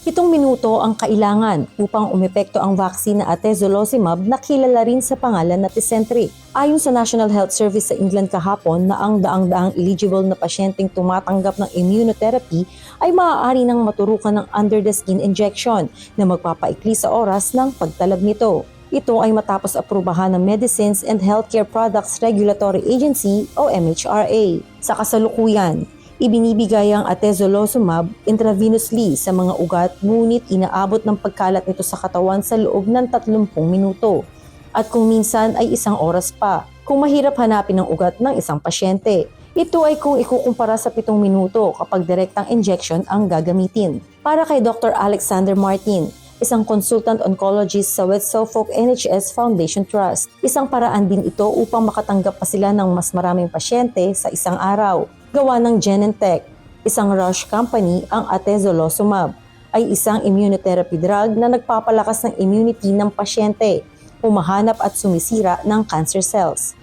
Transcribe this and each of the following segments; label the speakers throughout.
Speaker 1: 7 minuto ang kailangan upang umepekto ang vaccine na atezolizumab na kilala rin sa pangalan na Tecentriq. Ayon sa National Health Service sa England kahapon na ang daang-daang eligible na pasyenteng tumatanggap ng immunotherapy ay maaari nang maturukan ng under-the-skin injection na magpapaikli sa oras ng pagtalab nito. Ito ay matapos aprubahan ng Medicines and Healthcare Products Regulatory Agency o MHRA. Sa kasalukuyan, ibinibigay ang atezolizumab intravenously sa mga ugat ngunit inaabot ng pagkalat nito sa katawan sa loob ng 30 minuto at kung minsan ay 1 oras pa kung mahirap hanapin ang ugat ng isang pasyente. Ito ay kung ikukumpara sa 7 minuto kapag direktang injection ang gagamitin. Para kay Dr. Alexander Martin, isang consultant oncologist sa West Suffolk NHS Foundation Trust. Isang paraan din ito upang makatanggap pa sila ng mas maraming pasyente sa isang araw. Gawa ng Genentech, isang Roche company, ang atezolizumab ay isang immunotherapy drug na nagpapalakas ng immunity ng pasyente, humahanap at sumisira ng cancer cells.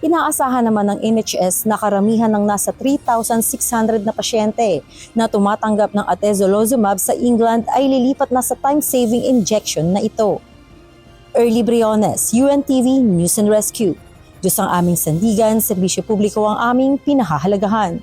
Speaker 1: Inaasahan naman ng NHS na karamihan ng nasa 3,600 na pasyente na tumatanggap ng atezolizumab sa England ay lilipat na sa time-saving injection na ito. Early Briones, UNTV News and Rescue. Diyos ang aming sandigan, serbisyo publiko ang aming pinahahalagahan.